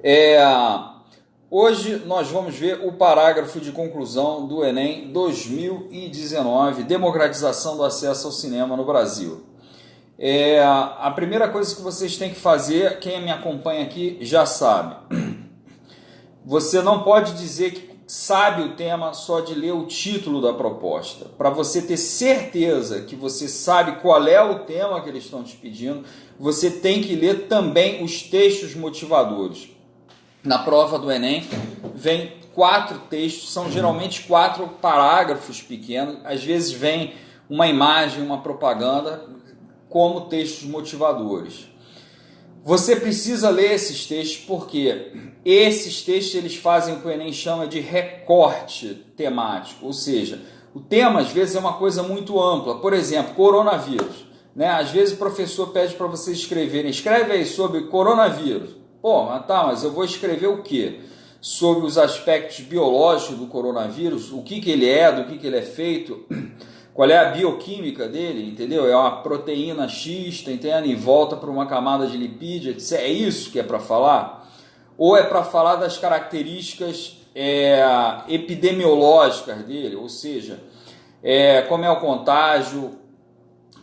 É, Hoje nós vamos ver o parágrafo de conclusão do Enem 2019, democratização do acesso ao cinema no Brasil. A primeira coisa que vocês têm que fazer, quem me acompanha aqui já sabe, você não pode dizer que sabe o tema só de ler o título da proposta. Para você ter certeza que você sabe qual é o tema que eles estão te pedindo, você tem que ler também os textos motivadores. Na prova do Enem vem 4 textos, são geralmente 4 parágrafos pequenos, às vezes vem uma imagem, uma propaganda, como textos motivadores. Você precisa ler esses textos porque esses textos eles fazem o que o Enem chama de recorte temático, ou seja, o tema às vezes é uma coisa muito ampla, por exemplo, coronavírus. Né? Às vezes o professor pede para vocês escreverem, escreve aí sobre coronavírus. Pô, mas eu vou escrever o quê? Sobre os aspectos biológicos do coronavírus, o que ele é, do que ele é feito, qual é a bioquímica dele, entendeu? É uma proteína X, entendendo? Em volta para uma camada de lipídio, etc. É isso que é para falar? Ou é para falar das características epidemiológicas dele, ou seja, como é o contágio,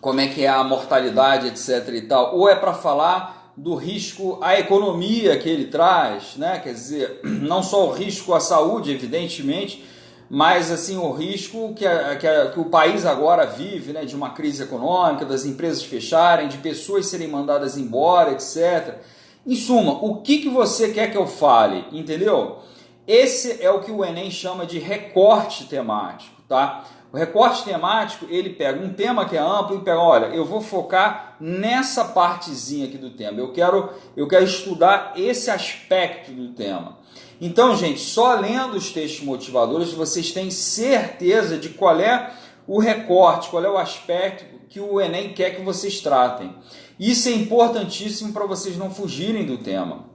como é que é a mortalidade, etc. e tal, ou é para falar do risco à economia que ele traz, né? Quer dizer, não só o risco à saúde, evidentemente, mas assim o risco que o país agora vive, né? De uma crise econômica, das empresas fecharem, de pessoas serem mandadas embora, etc. Em suma, o que você quer que eu fale, entendeu? Esse é o que o Enem chama de recorte temático, tá? O recorte temático, ele pega um tema que é amplo e pega, olha, eu vou focar nessa partezinha aqui do tema. Eu quero estudar esse aspecto do tema. Então, gente, só lendo os textos motivadores vocês têm certeza de qual é o recorte, qual é o aspecto que o Enem quer que vocês tratem. Isso é importantíssimo para vocês não fugirem do tema,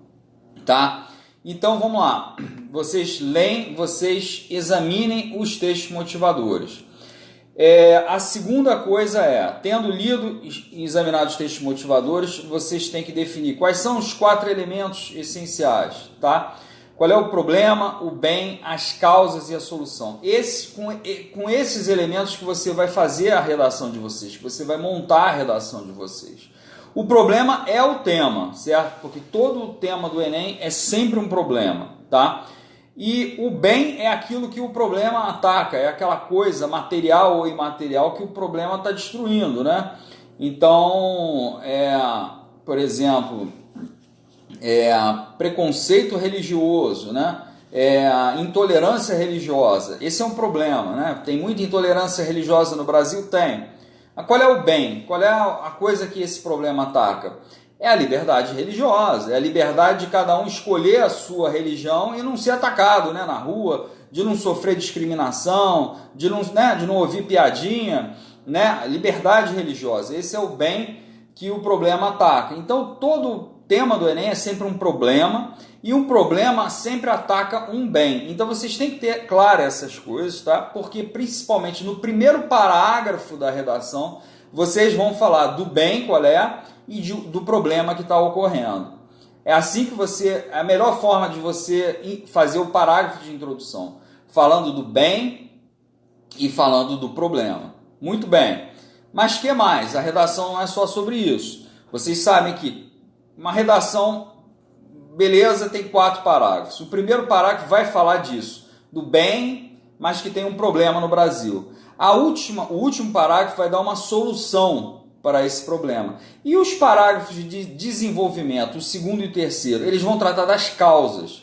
tá? Então, vamos lá. Vocês leem, vocês examinem os textos motivadores. A segunda coisa tendo lido e examinado os textos motivadores, vocês têm que definir quais são os 4 elementos essenciais, tá? Qual é o problema, o bem, as causas e a solução. Com esses elementos que você vai fazer a redação de vocês, que você vai montar a redação de vocês. O problema é o tema, certo? Porque todo o tema do Enem é sempre um problema, tá? E o bem é aquilo que o problema ataca, é aquela coisa material ou imaterial que o problema está destruindo, né? Então, por exemplo, preconceito religioso, né? Intolerância religiosa, esse é um problema, né? Tem muita intolerância religiosa no Brasil? Tem. Mas qual é o bem? Qual é a coisa que esse problema ataca? É a liberdade religiosa, é a liberdade de cada um escolher a sua religião e não ser atacado, né, na rua, de não sofrer discriminação, de não ouvir piadinha, né? Liberdade religiosa, esse é o bem que o problema ataca. Então todo tema do Enem é sempre um problema e um problema sempre ataca um bem. Então vocês têm que ter claro essas coisas, tá? Porque principalmente no primeiro parágrafo da redação vocês vão falar do bem, qual é, e do problema que está ocorrendo. É assim que a melhor forma de você fazer o parágrafo de introdução, falando do bem e falando do problema. Muito bem. Mas que mais? A redação não é só sobre isso. Vocês sabem que uma redação, beleza, tem 4 parágrafos. O primeiro parágrafo vai falar disso, do bem, mas que tem um problema no Brasil. O último parágrafo vai dar uma solução para esse problema. E os parágrafos de desenvolvimento, o segundo e o terceiro, eles vão tratar das causas.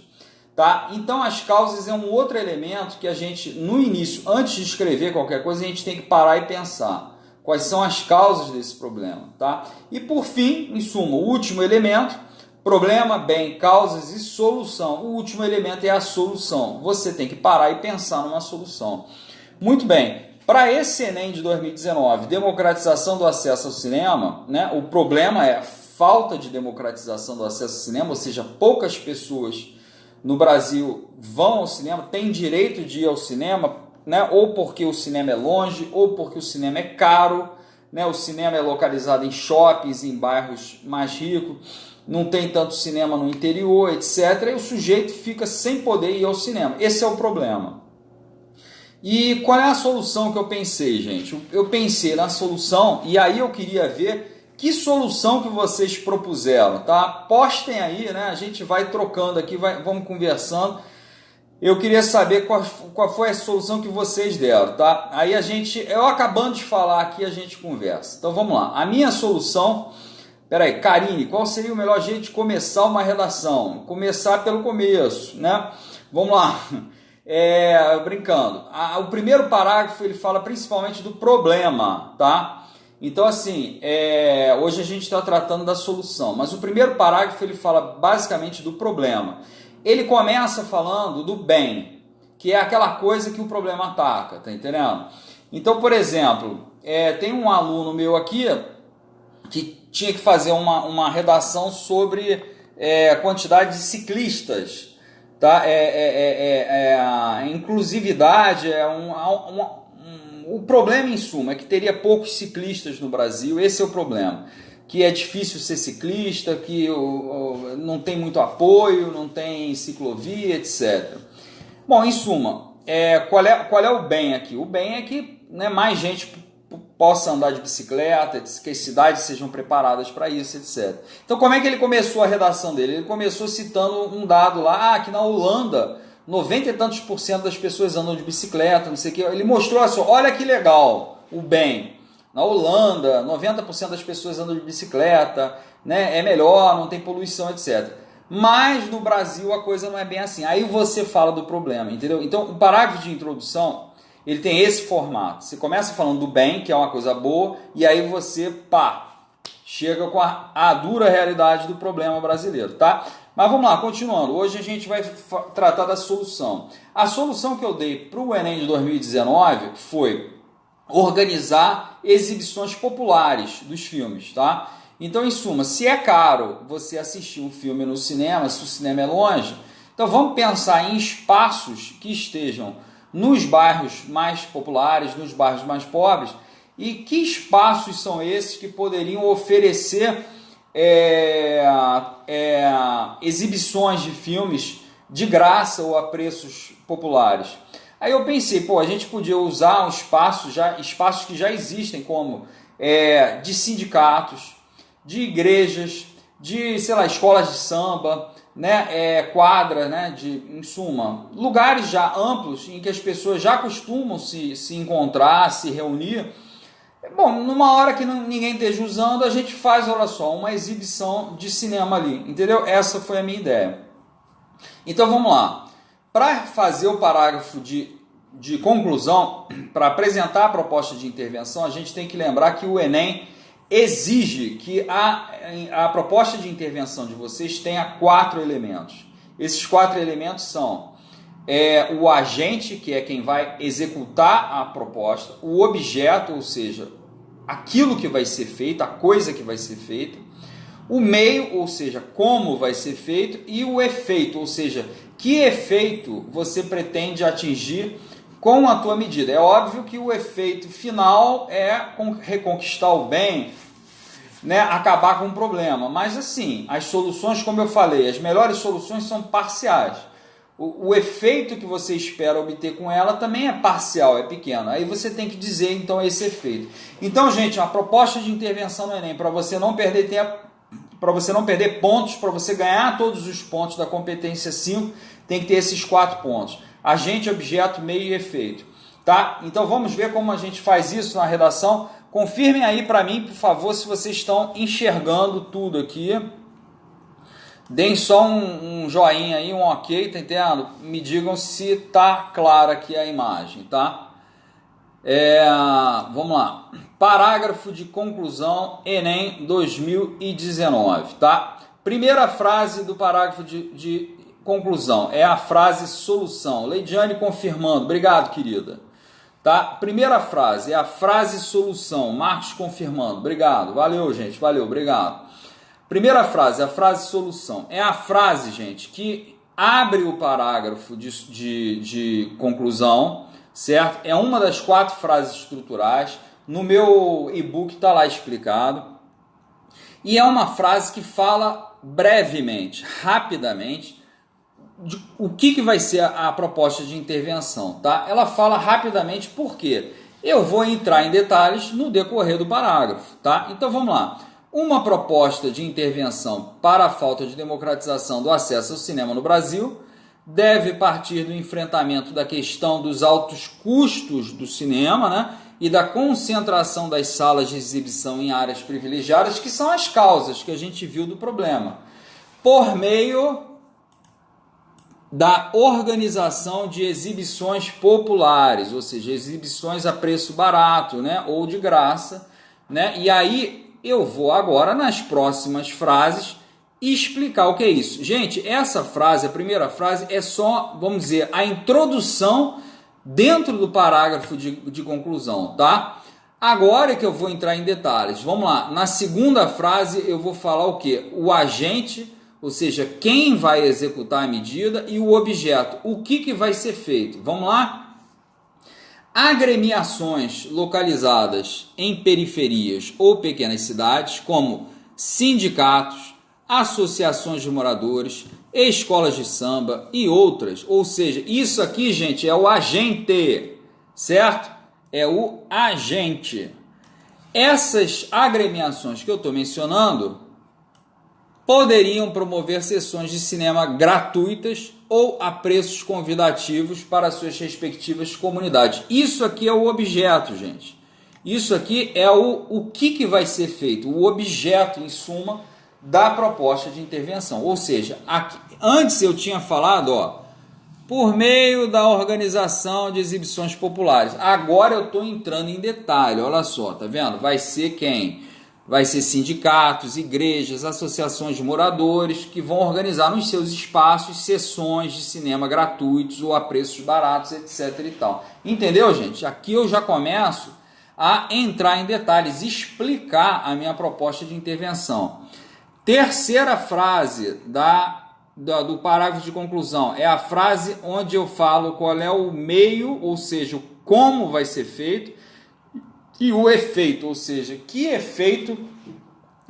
Tá? Então as causas é um outro elemento que a gente, no início, antes de escrever qualquer coisa, a gente tem que parar e pensar. Quais são as causas desse problema? Tá? E por fim, em suma, o último elemento, problema, bem, causas e solução. O último elemento é a solução. Você tem que parar e pensar numa solução. Muito bem. Para esse Enem de 2019, democratização do acesso ao cinema, né, o problema é a falta de democratização do acesso ao cinema, ou seja, poucas pessoas no Brasil vão ao cinema, têm direito de ir ao cinema, né, ou porque o cinema é longe, ou porque o cinema é caro, né, o cinema é localizado em shoppings, em bairros mais ricos. não tem tanto cinema no interior, etc. E o sujeito fica sem poder ir ao cinema. Esse é o problema. E qual é a solução que eu pensei, gente? Eu pensei na solução e aí eu queria ver que solução que vocês propuseram, tá? Postem aí, né? A gente vai trocando aqui, vamos conversando. Eu queria saber qual foi a solução que vocês deram, tá? Aí eu acabando de falar aqui, a gente conversa. Então vamos lá. A minha solução, peraí, Karine, qual seria o melhor jeito de começar uma redação? Começar pelo começo, né? Vamos lá. Brincando. O primeiro parágrafo ele fala principalmente do problema, tá? Então assim, hoje a gente está tratando da solução, mas o primeiro parágrafo ele fala basicamente do problema. Ele começa falando do bem, que é aquela coisa que o problema ataca, tá entendendo? Então, por exemplo, tem um aluno meu aqui que tinha que fazer uma redação sobre a quantidade de ciclistas, tá? A inclusividade o problema em suma é que teria poucos ciclistas no Brasil, esse é o problema. Que é difícil ser ciclista, que não tem muito apoio, não tem ciclovia, etc. Bom, em suma, qual é o bem aqui? O bem é que, né, mais gente possa andar de bicicleta, que as cidades sejam preparadas para isso, etc. Então, como é que ele começou a redação dele? Ele começou citando um dado lá, que na Holanda, 90 e tantos % das pessoas andam de bicicleta, não sei o que. Ele mostrou assim, olha que legal, o bem. Na Holanda, 90% das pessoas andam de bicicleta, né? É melhor, não tem poluição, etc. Mas no Brasil a coisa não é bem assim. Aí você fala do problema, entendeu? Então, o parágrafo de introdução, ele tem esse formato. Você começa falando do bem, que é uma coisa boa, e aí você, chega com a dura realidade do problema brasileiro, tá? Mas vamos lá, continuando. Hoje a gente vai tratar da solução. A solução que eu dei para o Enem de 2019 foi organizar exibições populares dos filmes, tá? Então, em suma, se é caro você assistir um filme no cinema, se o cinema é longe, então vamos pensar em espaços que estejam nos bairros mais populares, nos bairros mais pobres, e que espaços são esses que poderiam oferecer exibições de filmes de graça ou a preços populares. Aí eu pensei, a gente podia usar espaços que já existem, como de sindicatos, de igrejas, de, escolas de samba, né, quadras, né, em suma, lugares já amplos em que as pessoas já costumam se encontrar, se reunir. Bom, numa hora que ninguém esteja usando, a gente faz, olha só, uma exibição de cinema ali, entendeu? Essa foi a minha ideia. Então vamos lá. Para fazer o parágrafo de conclusão, para apresentar a proposta de intervenção, a gente tem que lembrar que o Enem exige que a proposta de intervenção de vocês tenha 4 elementos. Esses 4 elementos são o agente, que é quem vai executar a proposta, o objeto, ou seja, aquilo que vai ser feito, a coisa que vai ser feita, o meio, ou seja, como vai ser feito, e o efeito, ou seja, que efeito você pretende atingir com a tua medida. É óbvio que o efeito final é reconquistar o bem, né, acabar com o problema, mas assim, as soluções, como eu falei, as melhores soluções são parciais. O efeito que você espera obter com ela também é parcial, é pequeno. Aí você tem que dizer, então, esse efeito. Então, gente, a proposta de intervenção no Enem, para você não perder tempo, para você não perder pontos, para você ganhar todos os pontos da competência 5, tem que ter esses 4 pontos. Agente, objeto, meio e efeito. Tá? Então vamos ver como a gente faz isso na redação. Confirmem aí para mim, por favor, se vocês estão enxergando tudo aqui. Deem só um joinha aí, um ok, tá entendendo? Me digam se está clara aqui a imagem, tá? Vamos lá. Parágrafo de conclusão, Enem 2019, tá? Primeira frase do parágrafo de conclusão é a frase solução. Leidiane confirmando. Obrigado, querida. Tá? Primeira frase é a frase solução. Marcos confirmando. Obrigado. Valeu, gente. Valeu. Obrigado. Primeira frase, a frase solução. É a frase, gente, que abre o parágrafo de conclusão, certo? É uma das 4 frases estruturais. No meu e-book está lá explicado. E é uma frase que fala brevemente, rapidamente, o que vai ser a proposta de intervenção, tá? Ela fala rapidamente por quê. Eu vou entrar em detalhes no decorrer do parágrafo, tá? Então vamos lá. Uma proposta de intervenção para a falta de democratização do acesso ao cinema no Brasil deve partir do enfrentamento da questão dos altos custos do cinema, né? E da concentração das salas de exibição em áreas privilegiadas, que são as causas que a gente viu do problema, por meio da organização de exibições populares, ou seja, exibições a preço barato, né, ou de graça, né? E aí eu vou agora nas próximas frases explicar o que é isso. Gente, essa frase, a primeira frase, é só, vamos dizer, a introdução dentro do parágrafo de conclusão, tá? Agora é que eu vou entrar em detalhes. Vamos lá. Na segunda frase eu vou falar o quê? O agente, ou seja, quem vai executar a medida, e o objeto, o que vai ser feito. Vamos lá? Agremiações localizadas em periferias ou pequenas cidades, como sindicatos, associações de moradores, escolas de samba e outras. Ou seja, isso aqui, gente, é o agente, certo? É o agente. Essas agremiações que eu estou mencionando poderiam promover sessões de cinema gratuitas ou a preços convidativos para suas respectivas comunidades. Isso aqui é o objeto, gente. Isso aqui é o que vai ser feito, o objeto, em suma, da proposta de intervenção. Ou seja, aqui, antes eu tinha falado, por meio da organização de exibições populares. Agora eu estou entrando em detalhe, olha só, tá vendo? Vai ser quem? Vai ser sindicatos, igrejas, associações de moradores que vão organizar nos seus espaços sessões de cinema gratuitos ou a preços baratos, etc. e tal. Entendeu, gente? Aqui eu já começo a entrar em detalhes, explicar a minha proposta de intervenção. Terceira frase do parágrafo de conclusão é a frase onde eu falo qual é o meio, ou seja, como vai ser feito, e o efeito, ou seja, que efeito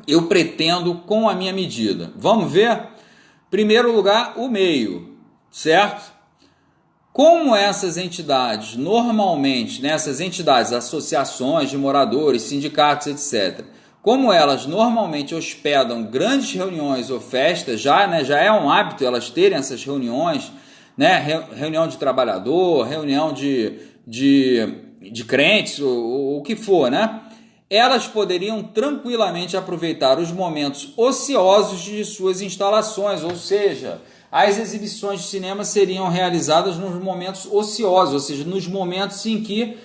eu pretendo com a minha medida. Vamos ver? Primeiro lugar, o meio, certo? Como essas entidades, normalmente, nessas entidades, associações de moradores, sindicatos, etc., como elas normalmente hospedam grandes reuniões ou festas, já é um hábito elas terem essas reuniões, né? Reunião de trabalhador, reunião de crentes, ou o que for, né? Elas poderiam tranquilamente aproveitar os momentos ociosos de suas instalações, ou seja, as exibições de cinema seriam realizadas nos momentos ociosos, ou seja, nos momentos em que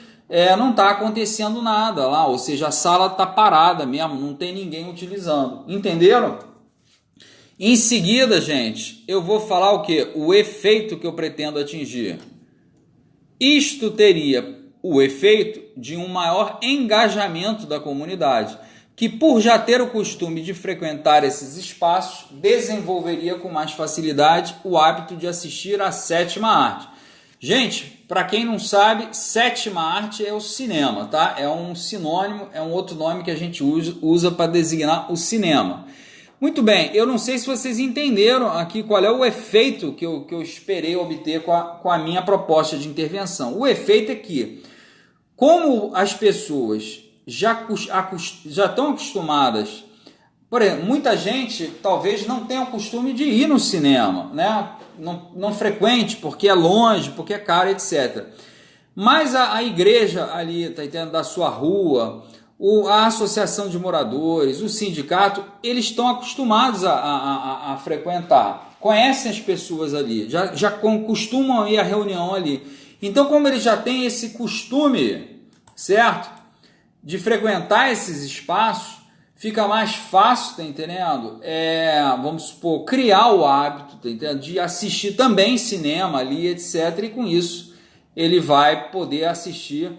não está acontecendo nada lá, ou seja, a sala está parada mesmo, não tem ninguém utilizando. Entenderam? Em seguida, gente, eu vou falar o quê? O efeito que eu pretendo atingir. Isto teria o efeito de um maior engajamento da comunidade, que por já ter o costume de frequentar esses espaços, desenvolveria com mais facilidade o hábito de assistir à sétima arte. Gente, para quem não sabe, sétima arte é o cinema, tá? É um sinônimo, é um outro nome que a gente usa para designar o cinema. Muito bem, eu não sei se vocês entenderam aqui qual é o efeito que eu esperei obter com a minha proposta de intervenção. O efeito é que, como as pessoas já estão acostumadas, por exemplo, muita gente talvez não tenha o costume de ir no cinema, né? Não frequente porque é longe, porque é caro, etc. Mas a igreja ali, tá entendendo, da sua rua, a associação de moradores, o sindicato, eles estão acostumados a frequentar, conhecem as pessoas ali, já costumam ir à reunião ali. Então, como eles já têm esse costume, certo, de frequentar esses espaços, fica mais fácil, tá entendendo? Vamos supor, criar o hábito, tá entendendo? De assistir também cinema ali, etc. E com isso ele vai poder assistir,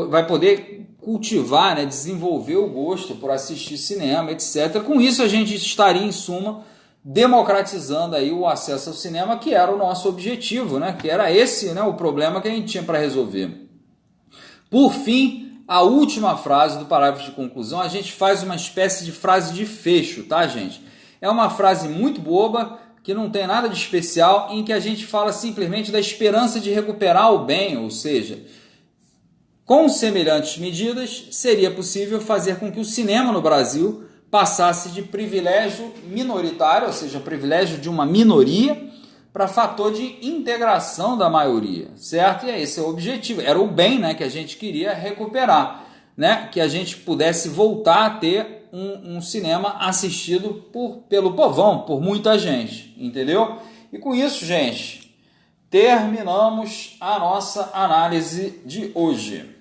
vai poder cultivar, né, desenvolver o gosto por assistir cinema, etc. Com isso a gente estaria, em suma, democratizando aí o acesso ao cinema, que era o nosso objetivo, né? Que era esse, né, o problema que a gente tinha para resolver. Por fim, a última frase do parágrafo de conclusão, a gente faz uma espécie de frase de fecho, tá, gente? é uma frase muito boba, que não tem nada de especial, em que a gente fala simplesmente da esperança de recuperar o bem, ou seja, com semelhantes medidas, seria possível fazer com que o cinema no Brasil passasse de privilégio minoritário, ou seja, privilégio de uma minoria, para fator de integração da maioria, certo? E esse é o objetivo, era o bem, né, que a gente queria recuperar, né, que a gente pudesse voltar a ter um cinema assistido pelo povão, por muita gente, entendeu? E com isso, gente, terminamos a nossa análise de hoje.